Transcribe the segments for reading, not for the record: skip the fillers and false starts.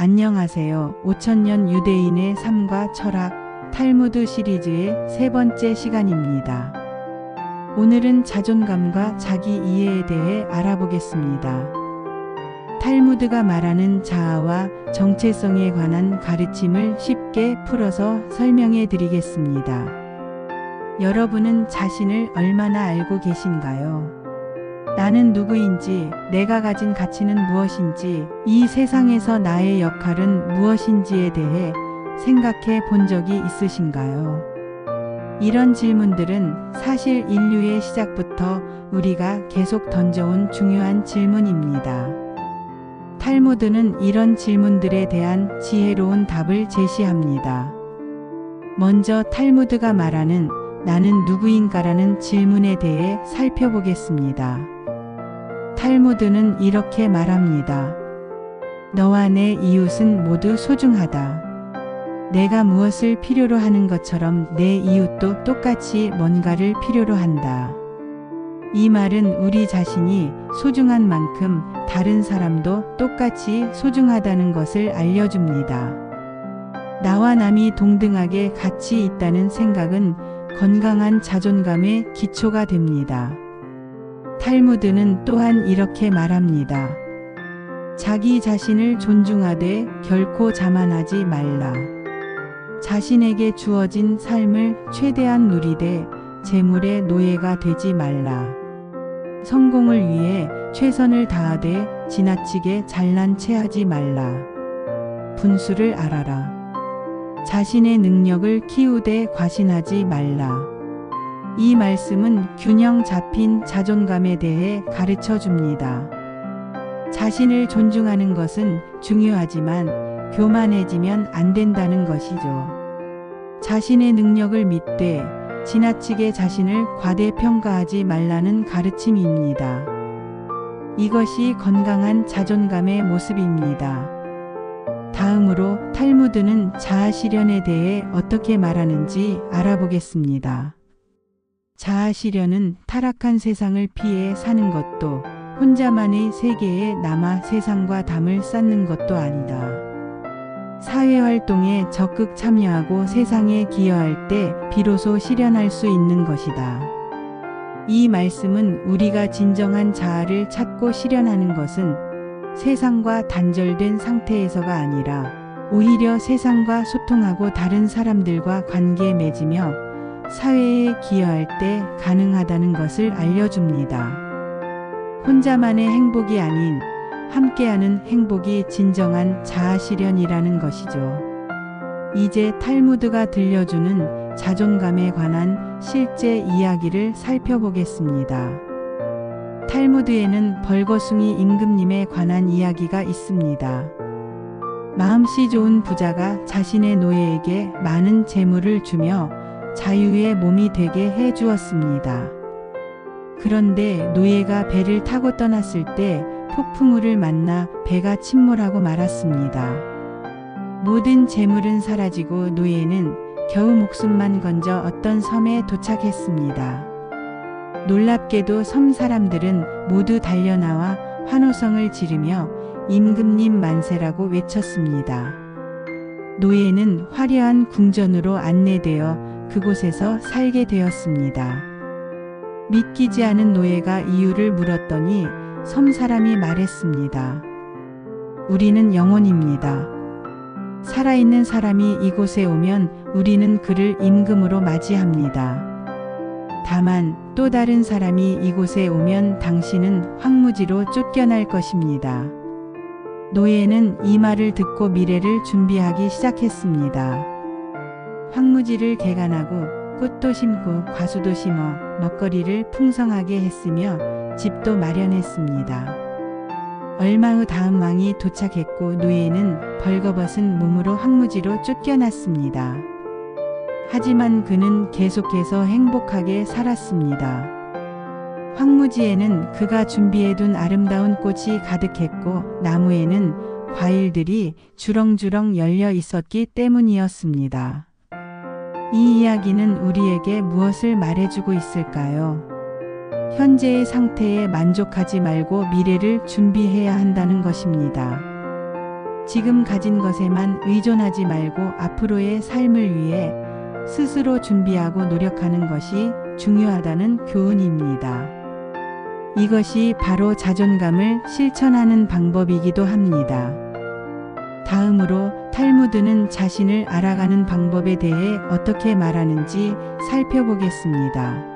안녕하세요. 5000년 유대인의 삶과 철학, 탈무드 시리즈의 세 번째 시간입니다. 오늘은 자존감과 자기 이해에 대해 알아보겠습니다. 탈무드가 말하는 자아와 정체성에 관한 가르침을 쉽게 풀어서 설명해 드리겠습니다. 여러분은 자신을 얼마나 알고 계신가요? 나는 누구인지, 내가 가진 가치는 무엇인지, 이 세상에서 나의 역할은 무엇인지에 대해 생각해 본 적이 있으신가요? 이런 질문들은 사실 인류의 시작부터 우리가 계속 던져온 중요한 질문입니다. 탈무드는 이런 질문들에 대한 지혜로운 답을 제시합니다. 먼저 탈무드가 말하는 나는 누구인가라는 질문에 대해 살펴보겠습니다. 탈무드는 이렇게 말합니다. 너와 내 이웃은 모두 소중하다. 내가 무엇을 필요로 하는 것처럼 내 이웃도 똑같이 뭔가를 필요로 한다. 이 말은 우리 자신이 소중한 만큼 다른 사람도 똑같이 소중하다는 것을 알려줍니다. 나와 남이 동등하게 가치 있다는 생각은 건강한 자존감의 기초가 됩니다. 탈무드는 또한 이렇게 말합니다. 자기 자신을 존중하되 결코 자만하지 말라. 자신에게 주어진 삶을 최대한 누리되 재물의 노예가 되지 말라. 성공을 위해 최선을 다하되 지나치게 잘난 체하지 말라. 분수를 알아라. 자신의 능력을 키우되 과신하지 말라. 이 말씀은 균형 잡힌 자존감에 대해 가르쳐 줍니다. 자신을 존중하는 것은 중요하지만 교만해지면 안 된다는 것이죠. 자신의 능력을 믿되 지나치게 자신을 과대평가하지 말라는 가르침입니다. 이것이 건강한 자존감의 모습입니다. 다음으로 탈무드는 자아 실현에 대해 어떻게 말하는지 알아보겠습니다. 자아 실현은 타락한 세상을 피해 사는 것도 혼자만의 세계에 남아 세상과 담을 쌓는 것도 아니다. 사회활동에 적극 참여하고 세상에 기여할 때 비로소 실현할 수 있는 것이다. 이 말씀은 우리가 진정한 자아를 찾고 실현하는 것은 세상과 단절된 상태에서가 아니라 오히려 세상과 소통하고 다른 사람들과 관계 맺으며 사회에 기여할 때 가능하다는 것을 알려줍니다. 혼자만의 행복이 아닌 함께하는 행복이 진정한 자아 실현이라는 것이죠. 이제 탈무드가 들려주는 자존감에 관한 실제 이야기를 살펴보겠습니다. 탈무드에는 벌거숭이 임금님에 관한 이야기가 있습니다. 마음씨 좋은 부자가 자신의 노예에게 많은 재물을 주며 자유의 몸이 되게 해 주었습니다. 그런데 노예가 배를 타고 떠났을 때 폭풍우를 만나 배가 침몰하고 말았습니다. 모든 재물은 사라지고 노예는 겨우 목숨만 건져 어떤 섬에 도착했습니다. 놀랍게도 섬 사람들은 모두 달려나와 환호성을 지르며 임금님 만세라고 외쳤습니다. 노예는 화려한 궁전으로 안내되어 그곳에서 살게 되었습니다. 믿기지 않은 노예가 이유를 물었더니 섬 사람이 말했습니다. 우리는 영혼입니다. 살아있는 사람이 이곳에 오면 우리는 그를 임금으로 맞이합니다. 다만 또 다른 사람이 이곳에 오면 당신은 황무지로 쫓겨날 것입니다. 노예는 이 말을 듣고 미래를 준비하기 시작했습니다. 황무지를 개간하고 꽃도 심고 과수도 심어 먹거리를 풍성하게 했으며 집도 마련했습니다. 얼마 후 다음 왕이 도착했고 노예는 벌거벗은 몸으로 황무지로 쫓겨났습니다. 하지만 그는 계속해서 행복하게 살았습니다. 황무지에는 그가 준비해둔 아름다운 꽃이 가득했고 나무에는 과일들이 주렁주렁 열려 있었기 때문이었습니다. 이 이야기는 우리에게 무엇을 말해주고 있을까요? 현재의 상태에 만족하지 말고 미래를 준비해야 한다는 것입니다. 지금 가진 것에만 의존하지 말고 앞으로의 삶을 위해 스스로 준비하고 노력하는 것이 중요하다는 교훈입니다. 이것이 바로 자존감을 실천하는 방법이기도 합니다. 다음으로 탈무드는 자신을 알아가는 방법에 대해 어떻게 말하는지 살펴보겠습니다.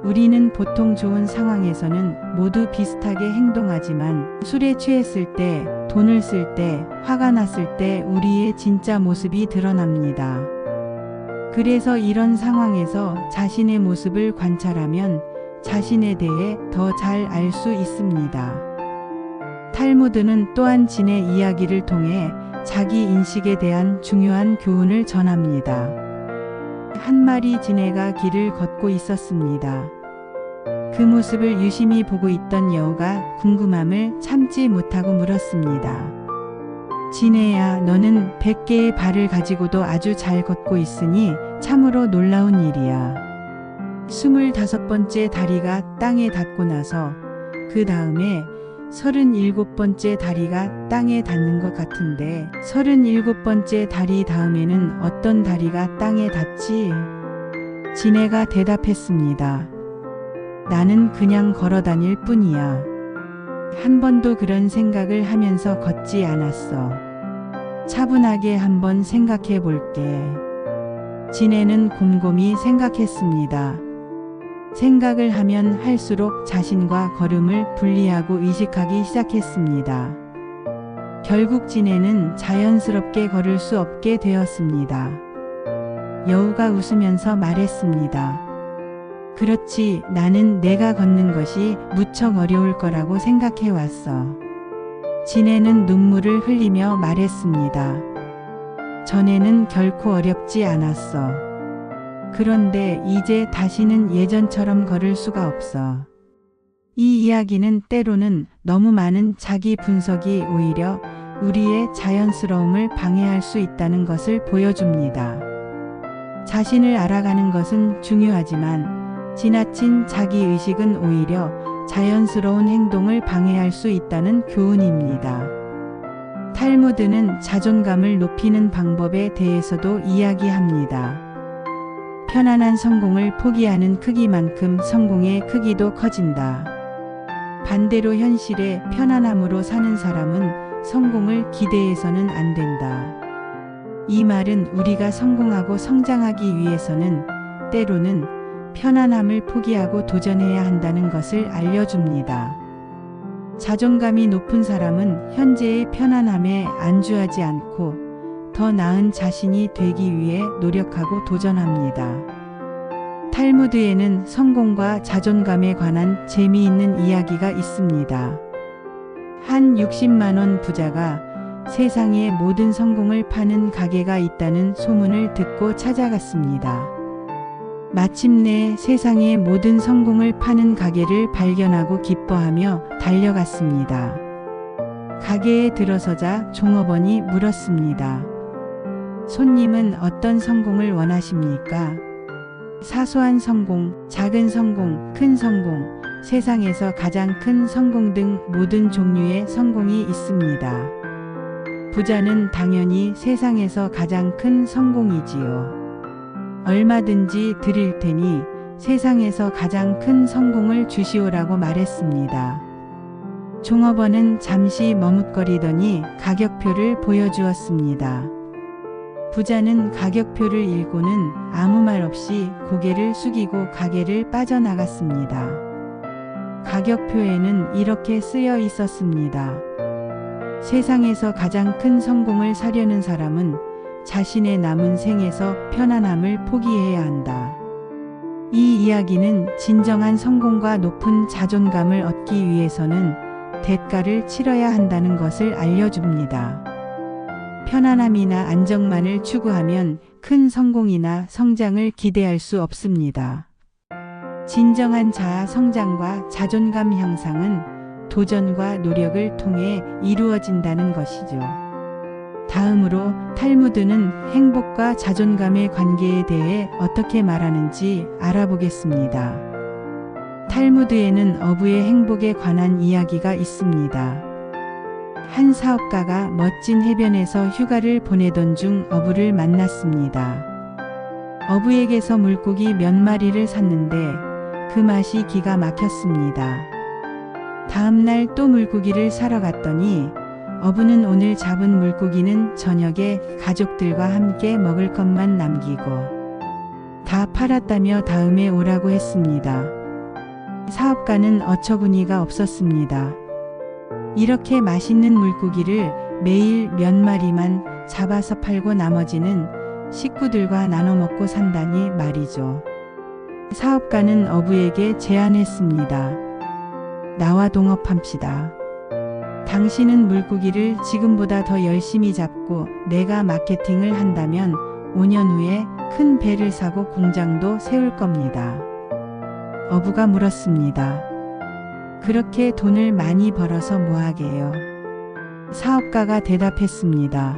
우리는 보통 좋은 상황에서는 모두 비슷하게 행동하지만 술에 취했을 때, 돈을 쓸 때, 화가 났을 때 우리의 진짜 모습이 드러납니다. 그래서 이런 상황에서 자신의 모습을 관찰하면 자신에 대해 더 잘 알 수 있습니다. 탈무드는 또한 진의 이야기를 통해 자기 인식에 대한 중요한 교훈을 전합니다. 한 마리 지네가 길을 걷고 있었습니다. 그 모습을 유심히 보고 있던 여우가 궁금함을 참지 못하고 물었습니다. 지네야, 너는 100개의 발을 가지고도 아주 잘 걷고 있으니 참으로 놀라운 일이야. 25번째 다리가 땅에 닿고 나서 그 다음에 37번째 다리가 땅에 닿는 것 같은데 37번째 다리 다음에는 어떤 다리가 땅에 닿지? 지네가 대답했습니다. 나는 그냥 걸어 다닐 뿐이야. 한 번도 그런 생각을 하면서 걷지 않았어. 차분하게 한번 생각해 볼게. 지네는 곰곰이 생각했습니다. 생각을 하면 할수록 자신과 걸음을 분리하고 의식하기 시작했습니다. 결국 지네는 자연스럽게 걸을 수 없게 되었습니다. 여우가 웃으면서 말했습니다. 그렇지, 나는 내가 걷는 것이 무척 어려울 거라고 생각해 왔어. 지네는 눈물을 흘리며 말했습니다. 전에는 결코 어렵지 않았어. 그런데 이제 다시는 예전처럼 걸을 수가 없어. 이 이야기는 때로는 너무 많은 자기 분석이 오히려 우리의 자연스러움을 방해할 수 있다는 것을 보여줍니다. 자신을 알아가는 것은 중요하지만 지나친 자기의식은 오히려 자연스러운 행동을 방해할 수 있다는 교훈입니다. 탈무드는 자존감을 높이는 방법에 대해서도 이야기합니다. 편안한 성공을 포기하는 크기만큼 성공의 크기도 커진다. 반대로 현실의 편안함으로 사는 사람은 성공을 기대해서는 안 된다. 이 말은 우리가 성공하고 성장하기 위해서는 때로는 편안함을 포기하고 도전해야 한다는 것을 알려줍니다. 자존감이 높은 사람은 현재의 편안함에 안주하지 않고 더 나은 자신이 되기 위해 노력하고 도전합니다. 탈무드에는 성공과 자존감에 관한 재미있는 이야기가 있습니다. 한 60만 원 부자가 세상의 모든 성공을 파는 가게가 있다는 소문을 듣고 찾아갔습니다. 마침내 세상의 모든 성공을 파는 가게를 발견하고 기뻐하며 달려갔습니다. 가게에 들어서자 종업원이 물었습니다. 손님은 어떤 성공을 원하십니까? 사소한 성공, 작은 성공, 큰 성공, 세상에서 가장 큰 성공 등 모든 종류의 성공이 있습니다. 부자는 당연히 세상에서 가장 큰 성공이지요. 얼마든지 드릴 테니 세상에서 가장 큰 성공을 주시오라고 말했습니다. 종업원은 잠시 머뭇거리더니 가격표를 보여주었습니다. 부자는 가격표를 읽고는 아무 말 없이 고개를 숙이고 가게를 빠져나갔습니다. 가격표에는 이렇게 쓰여 있었습니다. 세상에서 가장 큰 성공을 사려는 사람은 자신의 남은 생에서 편안함을 포기해야 한다. 이 이야기는 진정한 성공과 높은 자존감을 얻기 위해서는 대가를 치러야 한다는 것을 알려줍니다. 편안함이나 안정만을 추구하면 큰 성공이나 성장을 기대할 수 없습니다. 진정한 자아 성장과 자존감 향상은 도전과 노력을 통해 이루어진다는 것이죠. 다음으로 탈무드는 행복과 자존감의 관계에 대해 어떻게 말하는지 알아보겠습니다. 탈무드에는 어부의 행복에 관한 이야기가 있습니다. 한 사업가가 멋진 해변에서 휴가를 보내던 중 어부를 만났습니다. 어부에게서 물고기 몇 마리를 샀는데 그 맛이 기가 막혔습니다. 다음날 또 물고기를 사러 갔더니 어부는 오늘 잡은 물고기는 저녁에 가족들과 함께 먹을 것만 남기고 다 팔았다며 다음에 오라고 했습니다. 사업가는 어처구니가 없었습니다. 이렇게 맛있는 물고기를 매일 몇 마리만 잡아서 팔고 나머지는 식구들과 나눠 먹고 산다니 말이죠. 사업가는 어부에게 제안했습니다. 나와 동업합시다. 당신은 물고기를 지금보다 더 열심히 잡고 내가 마케팅을 한다면 5년 후에 큰 배를 사고 공장도 세울 겁니다. 어부가 물었습니다. 그렇게 돈을 많이 벌어서 뭐하게요? 사업가가 대답했습니다.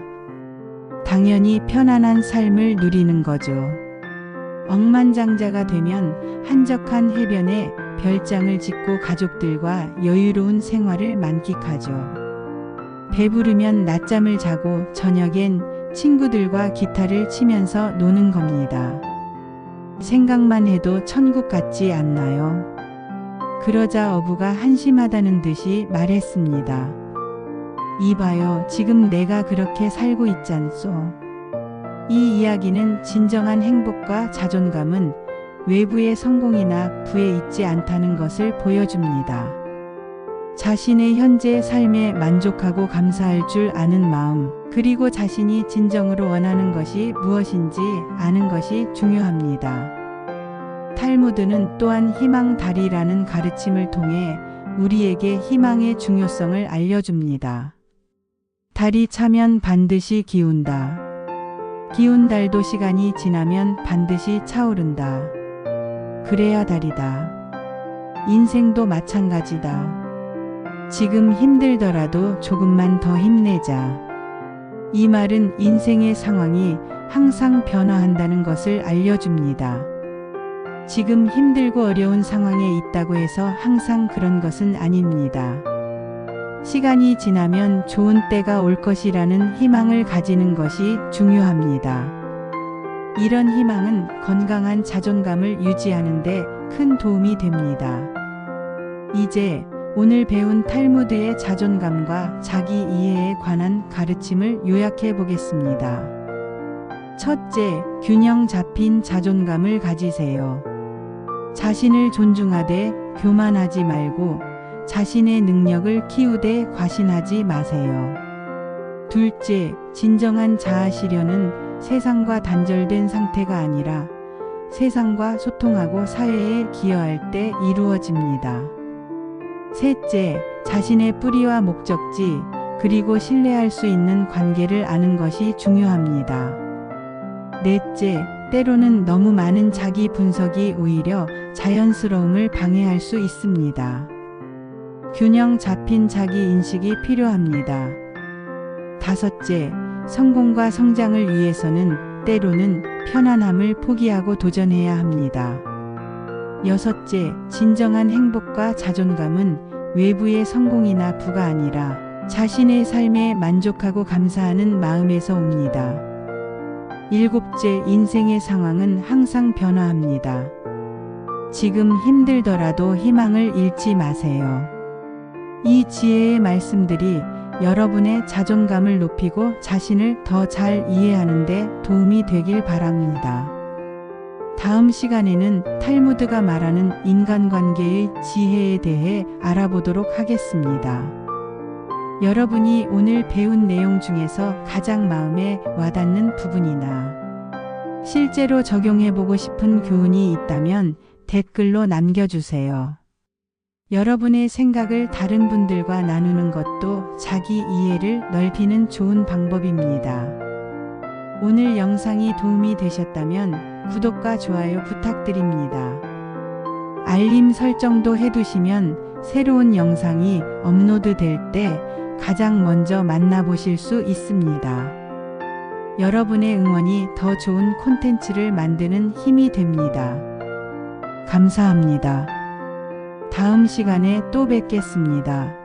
당연히 편안한 삶을 누리는 거죠. 억만장자가 되면 한적한 해변에 별장을 짓고 가족들과 여유로운 생활을 만끽하죠. 배부르면 낮잠을 자고 저녁엔 친구들과 기타를 치면서 노는 겁니다. 생각만 해도 천국 같지 않나요? 그러자 어부가 한심하다는 듯이 말했습니다. 이봐요, 지금 내가 그렇게 살고 있잖소. 이 이야기는 진정한 행복과 자존감은 외부의 성공이나 부에 있지 않다는 것을 보여줍니다. 자신의 현재 삶에 만족하고 감사할 줄 아는 마음, 그리고 자신이 진정으로 원하는 것이 무엇인지 아는 것이 중요합니다. 탈무드는 또한 희망다리라는 가르침을 통해 우리에게 희망의 중요성을 알려줍니다. 달이 차면 반드시 기운다. 기운 달도 시간이 지나면 반드시 차오른다. 그래야 달이다. 인생도 마찬가지다. 지금 힘들더라도 조금만 더 힘내자. 이 말은 인생의 상황이 항상 변화한다는 것을 알려줍니다. 지금 힘들고 어려운 상황에 있다고 해서 항상 그런 것은 아닙니다. 시간이 지나면 좋은 때가 올 것이라는 희망을 가지는 것이 중요합니다. 이런 희망은 건강한 자존감을 유지하는 데 큰 도움이 됩니다. 이제 오늘 배운 탈무드의 자존감과 자기 이해에 관한 가르침을 요약해 보겠습니다. 첫째, 균형 잡힌 자존감을 가지세요. 자신을 존중하되 교만하지 말고 자신의 능력을 키우되 과신하지 마세요. 둘째, 진정한 자아 실현은 세상과 단절된 상태가 아니라 세상과 소통하고 사회에 기여할 때 이루어집니다. 셋째, 자신의 뿌리와 목적지, 그리고 신뢰할 수 있는 관계를 아는 것이 중요합니다. 넷째, 때로는 너무 많은 자기 분석이 오히려 자연스러움을 방해할 수 있습니다. 균형 잡힌 자기 인식이 필요합니다. 다섯째, 성공과 성장을 위해서는 때로는 편안함을 포기하고 도전해야 합니다. 여섯째, 진정한 행복과 자존감은 외부의 성공이나 부가 아니라 자신의 삶에 만족하고 감사하는 마음에서 옵니다. 일곱째, 인생의 상황은 항상 변화합니다. 지금 힘들더라도 희망을 잃지 마세요. 이 지혜의 말씀들이 여러분의 자존감을 높이고 자신을 더 잘 이해하는 데 도움이 되길 바랍니다. 다음 시간에는 탈무드가 말하는 인간관계의 지혜에 대해 알아보도록 하겠습니다. 여러분이 오늘 배운 내용 중에서 가장 마음에 와닿는 부분이나 실제로 적용해보고 싶은 교훈이 있다면 댓글로 남겨주세요. 여러분의 생각을 다른 분들과 나누는 것도 자기 이해를 넓히는 좋은 방법입니다. 오늘 영상이 도움이 되셨다면 구독과 좋아요 부탁드립니다. 알림 설정도 해두시면 새로운 영상이 업로드될 때 가장 먼저 만나보실 수 있습니다. 여러분의 응원이 더 좋은 콘텐츠를 만드는 힘이 됩니다. 감사합니다. 다음 시간에 또 뵙겠습니다.